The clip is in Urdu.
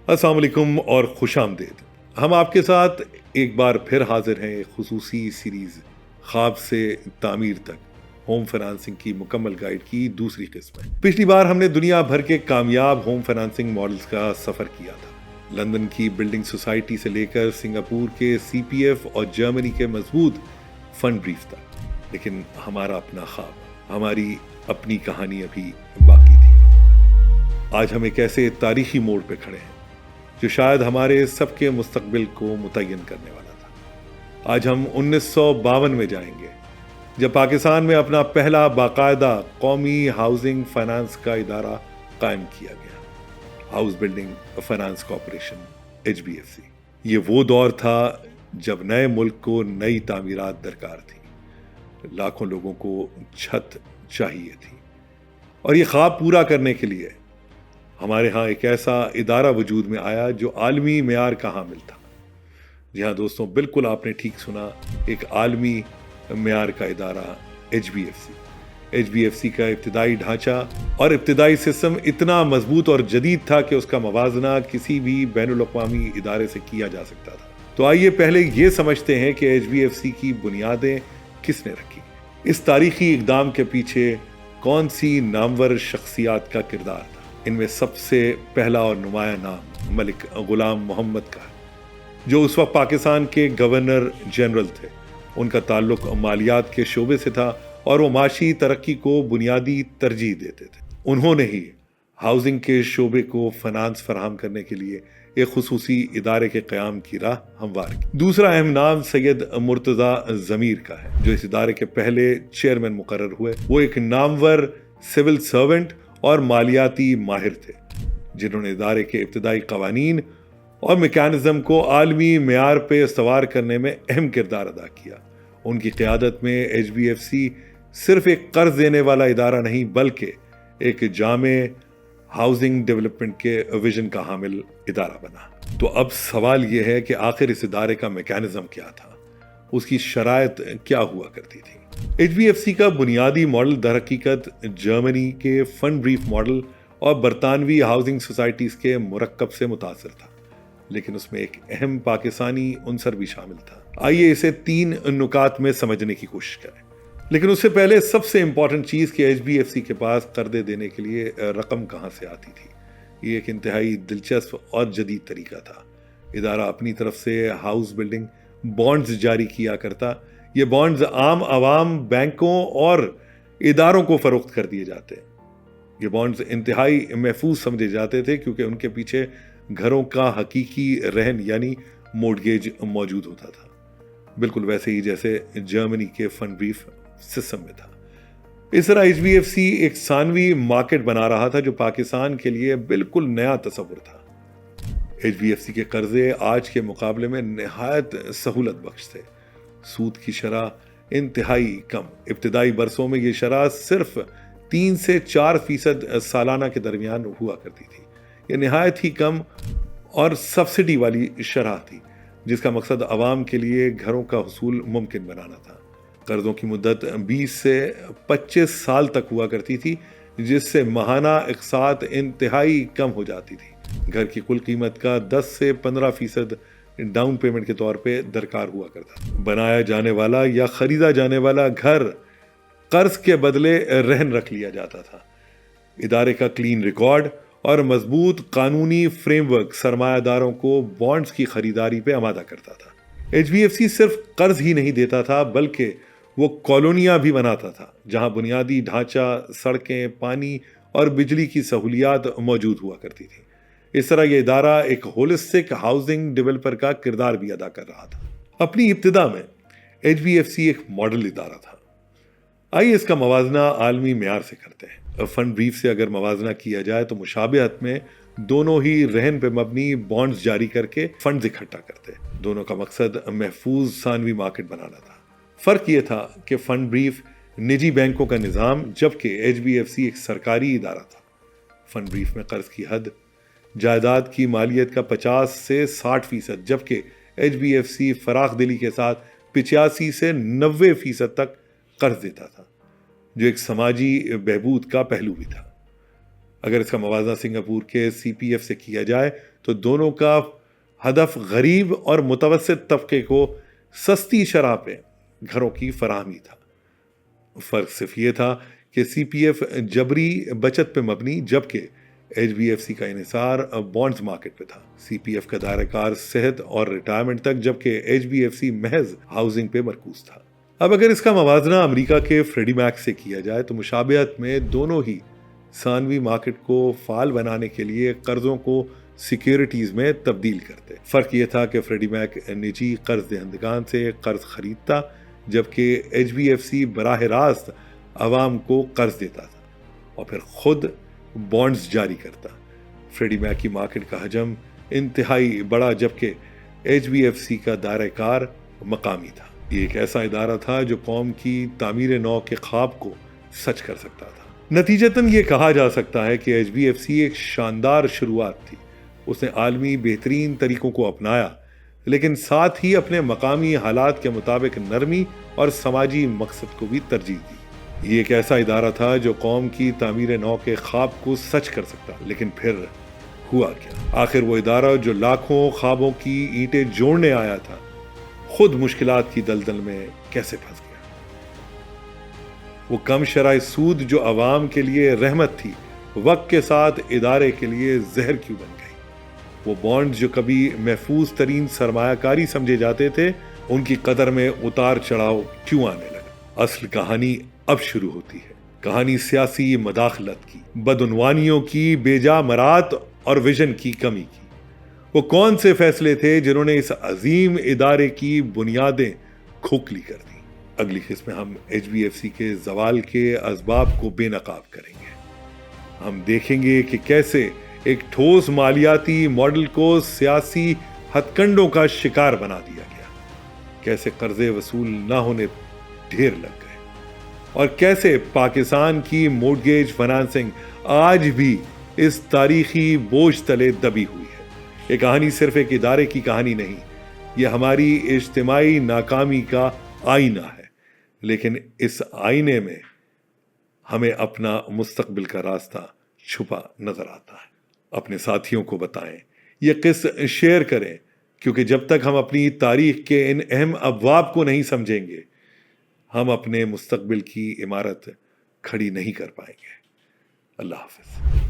السلام علیکم اور خوش آمدید. ہم آپ کے ساتھ ایک بار پھر حاضر ہیں ایک خصوصی سیریز خواب سے تعمیر تک ہوم فائنانسنگ کی مکمل گائیڈ کی دوسری قسم ہے. پچھلی بار ہم نے دنیا بھر کے کامیاب ہوم فائنانسنگ ماڈلز کا سفر کیا تھا. لندن کی بلڈنگ سوسائٹی سے لے کر سنگاپور کے سی پی ایف اور جرمنی کے مضبوط فنڈ بریف تک. لیکن ہمارا اپنا خواب، ہماری اپنی کہانی ابھی باقی تھی. آج ہم ایک ایسے تاریخی موڑ پہ کھڑے ہیں جو شاید ہمارے سب کے مستقبل کو متعین کرنے والا تھا. آج ہم 1952 میں جائیں گے جب پاکستان میں اپنا پہلا باقاعدہ قومی ہاؤسنگ فائنانس کا ادارہ قائم کیا گیا، house building finance corporation HBFC. یہ وہ دور تھا جب نئے ملک کو نئی تعمیرات درکار تھی، لاکھوں لوگوں کو چھت چاہیے تھی، اور یہ خواب پورا کرنے کے لیے ہمارے ہاں ایک ایسا ادارہ وجود میں آیا جو عالمی معیار کا حامل تھا. جی ہاں دوستوں، بالکل آپ نے ٹھیک سنا، ایک عالمی معیار کا ادارہ HBFC. HBFC کا ابتدائی ڈھانچہ اور ابتدائی سسٹم اتنا مضبوط اور جدید تھا کہ اس کا موازنہ کسی بھی بین الاقوامی ادارے سے کیا جا سکتا تھا. تو آئیے پہلے یہ سمجھتے ہیں کہ HBFC کی بنیادیں کس نے رکھی، اس تاریخی اقدام کے پیچھے کون سی نامور شخصیات کا کردار تھا. ان میں سب سے پہلا اور نمایاں نام ملک غلام محمد کا ہے، جو اس وقت پاکستان کے گورنر جنرل تھے. ان کا تعلق مالیات کے شعبے سے تھا اور وہ معاشی ترقی کو بنیادی ترجیح دیتے تھے. انہوں نے ہی ہاؤسنگ کے شعبے کو فنانس فراہم کرنے کے لیے ایک خصوصی ادارے کے قیام کی راہ ہموار کی. دوسرا اہم نام سید مرتضی ضمیر کا ہے، جو اس ادارے کے پہلے چیئرمین مقرر ہوئے. وہ ایک نامور سول سرونٹ اور مالیاتی ماہر تھے، جنہوں نے ادارے کے ابتدائی قوانین اور میکانزم کو عالمی معیار پہ استوار کرنے میں اہم کردار ادا کیا. ان کی قیادت میں HBFC صرف ایک قرض دینے والا ادارہ نہیں بلکہ ایک جامع ہاؤسنگ ڈیولپمنٹ کے ویژن کا حامل ادارہ بنا. تو اب سوال یہ ہے کہ آخر اس ادارے کا میکانزم کیا تھا، اس کی شرائط کیا ہوا کرتی تھی. HBFC کا بنیادی ماڈل در حقیقت جرمنی کے فنڈ بریف ماڈل اور برطانوی ہاؤسنگ سوسائٹیز کے مرکب سے متاثر تھا، لیکن اس میں ایک اہم پاکستانی عنصر بھی شامل تھا. آئیے اسے 3 نکات میں سمجھنے کی کوشش کریں. لیکن اس سے پہلے سب سے امپورٹنٹ چیز کہ HBFC کے پاس قرضے دینے کے لیے رقم کہاں سے آتی تھی. یہ ایک انتہائی دلچسپ اور جدید طریقہ تھا. ادارہ اپنی طرف سے ہاؤس بلڈنگ بانڈز جاری کیا کرتا. یہ بانڈز عام عوام، بینکوں اور اداروں کو فروخت کر دیے جاتے. یہ بانڈز انتہائی محفوظ سمجھے جاتے تھے کیونکہ ان کے پیچھے گھروں کا حقیقی رہن یعنی مورگیج موجود ہوتا تھا، بالکل ویسے ہی جیسے جرمنی کے فنڈ بریف سسٹم میں تھا. اس طرح HBFC ایک ثانوی مارکیٹ بنا رہا تھا جو پاکستان کے لیے بالکل نیا تصور تھا. HBFC کے قرضے آج کے مقابلے میں نہایت سہولت بخش تھے. سود کی شرح انتہائی کم، ابتدائی برسوں میں یہ شرح صرف 3 سے 4% سالانہ کے درمیان ہوا کرتی تھی. یہ نہایت ہی کم اور سبسڈی والی شرح تھی، جس کا مقصد عوام کے لیے گھروں کا حصول ممکن بنانا تھا. قرضوں کی مدت 20 سے 25 سال تک ہوا کرتی تھی، جس سے ماہانہ اقساط انتہائی کم ہو جاتی تھی. گھر کی کل قیمت کا 10 سے 15% ڈاؤن پیمنٹ کے طور پہ درکار ہوا کرتا. بنایا جانے والا یا خریدا جانے والا گھر قرض کے بدلے رہن رکھ لیا جاتا تھا. ادارے کا کلین ریکارڈ اور مضبوط قانونی فریم ورک سرمایہ داروں کو بانڈز کی خریداری پہ آمادہ کرتا تھا. HBFC صرف قرض ہی نہیں دیتا تھا بلکہ وہ کالونیاں بھی بناتا تھا جہاں بنیادی ڈھانچہ، سڑکیں، پانی اور بجلی کی سہولیات موجود ہوا کرتی تھی. اس طرح یہ ادارہ ایک ہولسٹک ہاؤسنگ ڈیولپر کا کردار بھی ادا کر رہا تھا. اپنی ابتدا میں HBFC ایک ماڈل ادارہ تھا. آئیے اس کا موازنہ عالمی معیار سے کرتے ہیں. فنڈ بریف سے اگر موازنہ کیا جائے تو مشابہت میں دونوں ہی رہن پہ مبنی بانڈز جاری کر کے فنڈز اکٹھا کرتے. دونوں کا مقصد محفوظ ثانوی مارکیٹ بنانا تھا. فرق یہ تھا کہ فنڈ بریف نجی بینکوں کا نظام جبکہ HBFC ایک سرکاری ادارہ تھا. فنڈ بریف میں قرض کی حد جائیداد کی مالیت کا 50 سے 60% جبکہ HBFC فراخ دلی کے ساتھ 85 سے 90% تک قرض دیتا تھا، جو ایک سماجی بہبود کا پہلو بھی تھا. اگر اس کا موازنہ سنگاپور کے CPF سے کیا جائے تو دونوں کا ہدف غریب اور متوسط طبقے کو سستی شرح پہ گھروں کی فراہمی تھا۔ فرق صرف یہ تھا کہ سی پی ایف جبری بچت پہ مبنی جبکہ ایچ بی ایف سی کا انحصار بانڈز مارکیٹ پہ تھا۔ سی پی ایف کا دائرہ کار صحت اور ریٹائرمنٹ تک جبکہ ایچ بی ایف سی محض ہاؤسنگ پہ مرکوز تھا۔ اب اگر اس کا موازنہ امریکہ کے فریڈی میک سے کیا جائے تو مشابہت میں دونوں ہی ثانوی مارکیٹ کو فعال بنانے کے لیے قرضوں کو سیکیورٹیز میں تبدیل کرتے۔ فرق یہ تھا کہ فریڈی میک نجی قرض دہندگان سے قرض خریدتا جبکہ ایچ بی ایف سی براہ راست عوام کو قرض دیتا تھا اور پھر خود بانڈز جاری کرتا۔ فریڈی میک کی مارکیٹ کا حجم انتہائی بڑا جبکہ ایچ بی ایف سی کا دائرہ کار مقامی تھا۔ یہ ایک ایسا ادارہ تھا جو قوم کی تعمیر نو کے خواب کو سچ کر سکتا تھا۔ نتیجتاً یہ کہا جا سکتا ہے کہ ایچ بی ایف سی ایک شاندار شروعات تھی۔ اس نے عالمی بہترین طریقوں کو اپنایا لیکن ساتھ ہی اپنے مقامی حالات کے مطابق نرمی اور سماجی مقصد کو بھی ترجیح دی۔ یہ ایک ایسا ادارہ تھا جو قوم کی تعمیر نو کے خواب کو سچ کر سکتا، لیکن پھر ہوا کیا؟ آخر وہ ادارہ جو لاکھوں خوابوں کی اینٹیں جوڑنے آیا تھا خود مشکلات کی دلدل میں کیسے پھنس گیا؟ وہ کم شرح سود جو عوام کے لیے رحمت تھی وقت کے ساتھ ادارے کے لیے زہر کیوں بن گئی؟ وہ بانڈ جو کبھی محفوظ ترین سرمایہ کاری سمجھے جاتے تھے ان کی قدر میں اتار چڑھاؤ کیوں آنے لگا؟ اصل کہانی اب شروع ہوتی ہے، کہانی سیاسی مداخلت کی، بدعنوانیوں کی، بیجا مرات اور ویژن کی کمی کی۔ وہ کون سے فیصلے تھے جنہوں نے اس عظیم ادارے کی بنیادیں کھوکھلی کر دی؟ اگلی قسط میں ہم ایچ بی ایف سی کے زوال کے اسباب کو بے نقاب کریں گے۔ ہم دیکھیں گے کہ کیسے ایک ٹھوس مالیاتی ماڈل کو سیاسی ہتھ کنڈوں کا شکار بنا دیا گیا، کیسے قرضے وصول نہ ہونے ڈھیر لگ گئے، اور کیسے پاکستان کی مورگیج فنانسنگ آج بھی اس تاریخی بوجھ تلے دبی ہوئی ہے۔ یہ کہانی صرف ایک ادارے کی کہانی نہیں، یہ ہماری اجتماعی ناکامی کا آئینہ ہے، لیکن اس آئینے میں ہمیں اپنا مستقبل کا راستہ چھپا نظر آتا ہے۔ اپنے ساتھیوں کو بتائیں، یہ قصہ شیئر کریں، کیونکہ جب تک ہم اپنی تاریخ کے ان اہم ابواب کو نہیں سمجھیں گے ہم اپنے مستقبل کی عمارت کھڑی نہیں کر پائیں گے۔ اللہ حافظ۔